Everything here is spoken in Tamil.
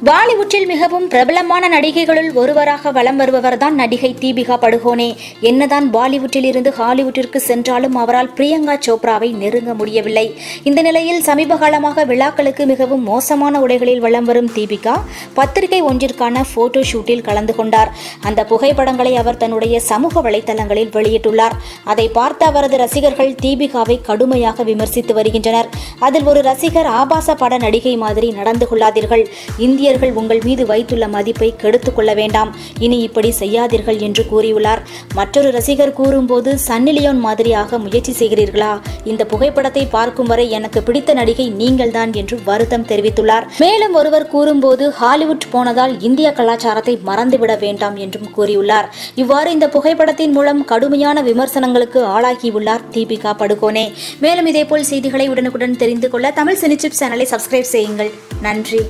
பாலிவுட்டில் மிகவும் பிரபலமான நடிகைகளுள் ஒருவராக வலம் வருபவர்தான் நடிகை தீபிகா படுகோனே. என்னதான் பாலிவுட்டில் இருந்து ஹாலிவுட்டிற்கு சென்றாலும் அவரால் பிரியங்கா சோப்ராவை நெருங்க முடியவில்லை. இந்த நிலையில் சமீப காலமாக விழாக்களுக்கு மிகவும் மோசமான உடைகளில் வலம் வரும் தீபிகா பத்திரிகை ஒன்றிற்கான போட்டோ ஷூட்டில் கலந்து கொண்டார். அந்த புகைப்படங்களை அவர் தன்னுடைய சமூக வலைதளங்களில் வெளியிட்டுள்ளார். அதை பார்த்த அவரது ரசிகர்கள் தீபிகாவை கடுமையாக விமர்சித்து வருகின்றனர். அதில் ஒரு ரசிகர், ஆபாச பட நடிகை மாதிரி நடந்து கொள்ளாதீர்கள், இந்தியர்கள் உங்கள் மீது வைத்துள்ள மதிப்பை கெடுத்துக் கொள்ள வேண்டாம், இனி இப்படி செய்யாதீர்கள் என்று கூறியுள்ளார். மற்றொரு ரசிகர் கூறும்போது, சன்னி லியோன் மாதிரியாக முயற்சி செய்கிறீர்களா? இந்த புகைப்படத்தை பார்க்கும் வரை எனக்கு பிடித்த நடிகை நீங்கள்தான் என்று வருத்தம் தெரிவித்துள்ளார். மேலும் ஒருவர் கூறும்போது, ஹாலிவுட் போனதால் இந்திய கலாச்சாரத்தை மறந்துவிட வேண்டாம் என்றும் கூறியுள்ளார். இவ்வாறு இந்த புகைப்படத்தின் மூலம் கடுமையான விமர்சனங்களுக்கு ஆளாகியுள்ளார் தீபிகா படுகோனே. மேலும் இதேபோல் செய்திகளை உடனுக்குடன் தெரிந்து கொள்ள தமிழ் சினி சிப்ஸ் சேனலை சப்ஸ்கிரைப் செய்யுங்கள். நன்றி.